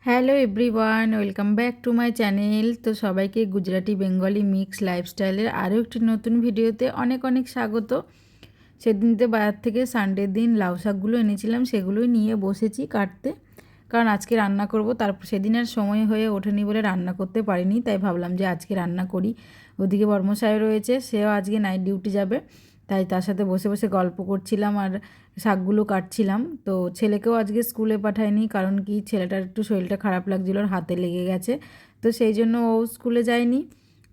Hello everyone, welcome back to my channel. তো সবাইকে Gujarati Bengali mix লাইফস্টাইলের আরও একটি নতুন ভিডিওতে অনেক অনেক স্বাগত। সেদিনতে বাজার থেকে সানডের দিন লাউ শাকগুলো এনেছিলাম, সেগুলোই নিয়ে বসেছি কাটতে, কারণ আজকে রান্না করব। তারপর সেদিন আর সময় হয়ে ওঠেনি বলে রান্না করতে পারিনি, তাই ভাবলাম যে আজকে রান্না করি। ওদিকে বর্মশাই রয়েছে, সেও আজকে নাইট ডিউটি যাবে, তাই তার সাথে বসে বসে গল্প করছিলাম আর শাকগুলো কাটছিলাম। তো ছেলেকেও আজকে স্কুলে পাঠায়নি, কারণ কি ছেলেটার একটু শরীরটা খারাপ লাগছিল, ওর হাতে লেগে গেছে, তো সেই জন্য ও স্কুলে যায়নি,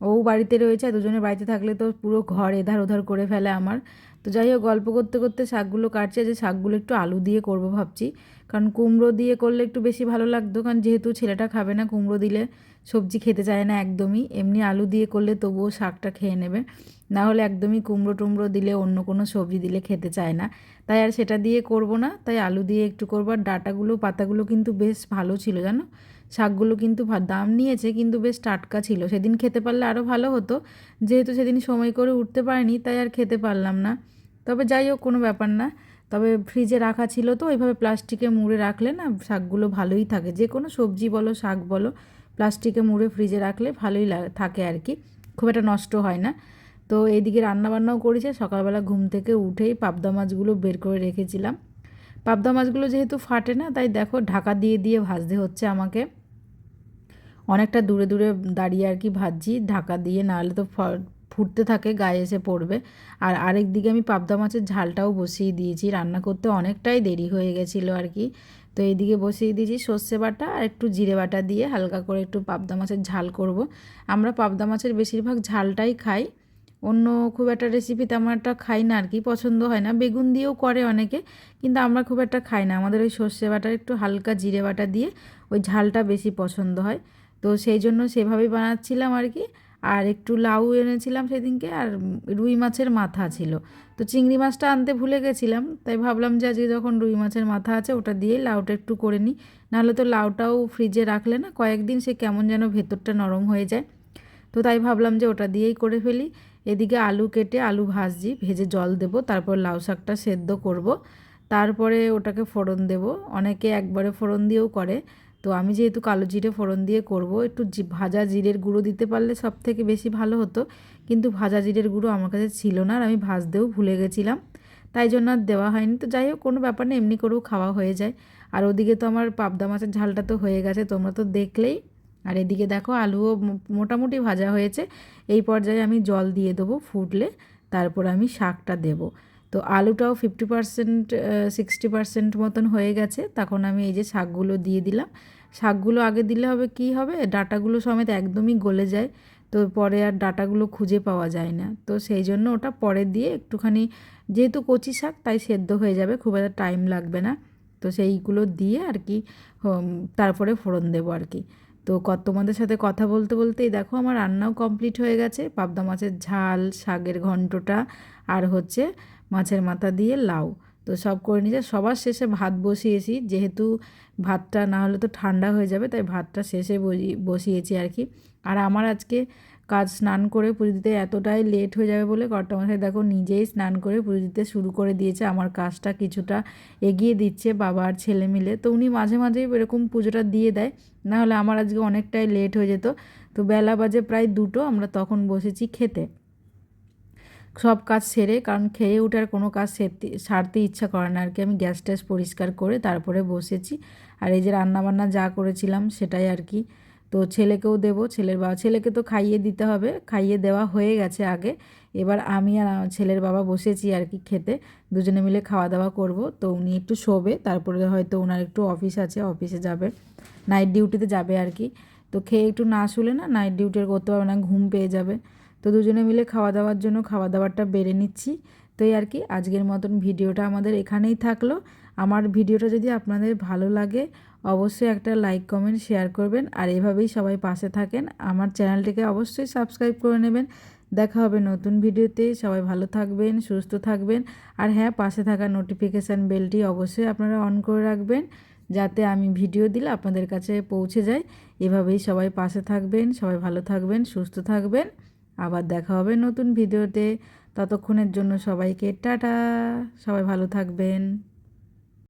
ও বাড়িতে রয়েছে। দুজনে বাড়িতে থাকলে তো পুরো ঘর এধার ওধার করে ফেলে আমার। তো যাই হোক, গল্প করতে করতে শাকগুলো কাটছে, যে শাকগুলো একটু আলু দিয়ে করব ভাবছি, কারণ কুমড়ো দিয়ে করলে একটু বেশি ভালো লাগতো, কারণ যেহেতু ছেলেটা খাবে না কুমড়ো দিলে, সবজি খেতে চায় না একদমই। এমনি আলু দিয়ে করলে তবুও শাকটা খেয়ে নেবে, না হলে একদমই কুমড়ো টুমড়ো দিলে, অন্য কোনো সবজি দিলে খেতে চায় না। তাই আর সেটা দিয়ে করব না, তাই আলু দিয়ে একটু করবো। আর ডাঁটাগুলো পাতাগুলো কিন্তু বেশ ভালো ছিল জানো, শাকগুলো কিন্তু দাম নিয়েছে, কিন্তু বেশ টাটকা ছিল। সেদিন খেতে পারলে আরও ভালো হতো, যেহেতু সেদিন সময় করে উঠতে পারিনি, তাই আর খেতে পারলাম না। তবে যাই হোক, কোনো ব্যাপার না। তবে ফ্রিজে রাখা ছিল, তো ওইভাবে প্লাস্টিকে মুড়ে রাখলে না শাকগুলো ভালোই থাকে, যে কোনো সবজি বলো শাক বলো, প্লাস্টিকে মুড়ে ফ্রিজে রাখলে ভালোই থাকে আর কি, খুব একটা নষ্ট হয় না। তো এইদিকে রান্নাবান্নাও করেছে। সকালবেলা ঘুম থেকে উঠেই পাবদা মাছগুলো বের করে রেখেছিলাম। পাবদা মাছগুলো যেহেতু ফাটে না, তাই দেখো ঢাকা দিয়ে দিয়ে ভাজতে হচ্ছে আমাকে। অনেকটা দূরে দূরে দাঁড়িয়ে আর কি ভাজছি ঢাকা দিয়ে, নাহলে তো ফুটতে থাকে, গায়ে এসে পড়বে। আর আরেক দিকে আমি পাবদা মাছের ঝালটাও বসিয়ে দিয়েছি, রান্না করতে অনেকটাই দেরি হয়ে গেছিলো আর কি। তো এইদিকে বসিয়ে দিয়েছি সর্ষে বাটা আর একটু জিরে বাটা দিয়ে হালকা করে একটু পাবদা মাছের ঝাল করব। আমরা পাবদা মাছের বেশিরভাগ ঝালটাই খাই, অন্য খুব একটা রেসিপি তেমন একটা খাই না আর কি, পছন্দ হয় না। বেগুন দিয়েও করে অনেকে, কিন্তু আমরা খুব একটা খাই না। আমাদের ওই সর্ষে বাটার একটু হালকা জিরে বাটা দিয়ে ওই ঝালটা বেশি পছন্দ হয়। তো সেই জন্য সেভাবেই বানাচ্ছিলাম আর কি। আর একটু লাউ এনেছিলাম সেদিনকে, আর রুই মাছের মাথা ছিল। তো চিংড়ি মাছটা আনতে ভুলে গেছিলাম, তাই ভাবলাম যে আজকে যখন রুই মাছের মাথা আছে, ওটা দিয়েই লাউটা একটু করে নিই। নাহলে তো লাউটাও ফ্রিজে রাখলে না কয়েকদিন সে কেমন যেন ভেতরটা নরম হয়ে যায়। তো তাই ভাবলাম যে ওটা দিয়েই করে ফেলি। এদিকে আলু কেটে আলু ভাজছি, ভেজে জল দেব, তারপর লাউ শাকটা সেদ্ধ করব, তারপরে ওটাকে ফোড়ন দেব। অনেকে একবারে ফোড়ন দিয়েও করে, তো আমি যেহেতু কালো জিরে ফোড়ন দিয়ে করব, একটু ভাজা জিরের গুঁড়ো দিতে পারলে সব থেকে বেশি ভালো হতো, কিন্তু ভাজা জিরের গুঁড়ো আমার কাছে ছিল না, আর আমি ভাজতেও ভুলে গেছিলাম, তাই জন্য আর দেওয়া হয়নি। তো যাই হোক, কোনো ব্যাপার নেই, এমনি করেও খাওয়া হয়ে যায়। আর ওদিকে তো আমার পাবদা মাছের ঝালটা তো হয়ে গেছে, তোমরা তো দেখলেই। আর এদিকে দেখো আলুও মোটামুটি ভাজা হয়েছে। এই পর্যায়ে আমি জল দিয়ে দেবো, ফুটলে তারপর আমি শাকটা দেব। তো আলুটাও 50% 60% মতন হয়ে গেছে, তখন আমি এই যে শাকগুলো দিয়ে দিলাম। শাকগুলো আগে দিলে হবে কি হবে, ডাঁটাগুলো সমেত একদমই গলে যায়, তো পরে আর ডাঁটাগুলো খুঁজে পাওয়া যায় না। তো সেই জন্য ওটা পরে দিয়ে একটুখানি, যেহেতু কচি শাক তাই সেদ্ধ হয়ে যাবে, খুব একটা টাইম লাগবে না। তো সেইগুলো দিয়ে আর কি তারপরে ফোড়ন দেবো আর কি। তো তোমাদের সাথে কথা বলতে বলতেই দেখো আমার রান্নাও কমপ্লিট হয়ে গেছে। পাবদা মাছের ঝাল, শাকের ঘন্টটা, আর হচ্ছে মাছের মাথা দিয়ে লাউ, তো সব করে নিয়েছে। সবার শেষে ভাত বসিয়েছি, যেহেতু ভাতটা না হলে তো ঠান্ডা হয়ে যাবে, তাই ভাতটা শেষে বসিয়েছি আর কি। আর আমার আজকে কাজ, স্নান করে পুজো দিতে এতটাই লেট হয়ে যাবে বলে কর্তামশাই দেখো নিজেই স্নান করে পুজো দিতে শুরু করে দিয়েছে, আমার কাজটা কিছুটা এগিয়ে দিচ্ছে, বাবা আর ছেলে মিলে। তো উনি মাঝে মাঝেই এরকম পুজোটা দিয়ে দেয়, না হলে আমার আজকে অনেকটাই লেট হয়ে যেত। তো বেলা বাজে প্রায় 2টো, আমরা তখন বসেছি খেতে, সব কাজ সেরে, কারণ খেয়ে উঠে আর কোনো কাজ সারতে ইচ্ছা করে না আর কি। আমি গ্যাস ট্যাস পরিষ্কার করে তারপরে বসেছি। আর এই যে রান্নাবান্না যা করেছিলাম সেটাই আর কি। তো ছেলেকেও দেবো, ছেলেকে তো খাইয়ে দিতে হবে, খাইয়ে দেওয়া হয়ে গেছে আগে। এবার আমি আর ছেলের বাবা বসেছি আর কি খেতে, দুজনে মিলে খাওয়া দাওয়া করব। তো উনি একটু শোবে, তারপরে হয়তো ওনার একটু অফিস আছে, অফিসে যাবে, নাইট ডিউটিতে যাবে আর কি। তো খেয়ে একটু না শুলে না নাইট ডিউটি করতে পারবে না, ঘুম পেয়ে যাবে। তো দুজনে মিলে খাওয়া দাওয়ার জন্য খাওয়া দাওয়ারটা বেড়ে নিচ্ছি। তো এই আর কি, আজকের মতন ভিডিওটা আমাদের এখানেই থাকলো। আমার ভিডিওটা যদি আপনাদের ভালো লাগে, অবশ্যই একটা লাইক কমেন্ট শেয়ার করবেন, আর এভাবেই সবাই পাশে থাকেন। আমার চ্যানেলটিকে অবশ্যই সাবস্ক্রাইব করে নেবেন। দেখা হবে নতুন ভিডিওতে, সবাই ভালো থাকবেন, সুস্থ থাকবেন। আর হ্যাঁ, পাশে থাকা নোটিফিকেশান বেলটি অবশ্যই আপনারা অন করে রাখবেন, যাতে আমি ভিডিও দিলে আপনাদের কাছে পৌঁছে যায়। এভাবেই সবাই পাশে থাকবেন, সবাই ভালো থাকবেন, সুস্থ থাকবেন। আবার দেখা হবে নতুন ভিডিওতে, ততক্ষণের জন্য সবাইকে টাটা, সবাই ভালো থাকবেন।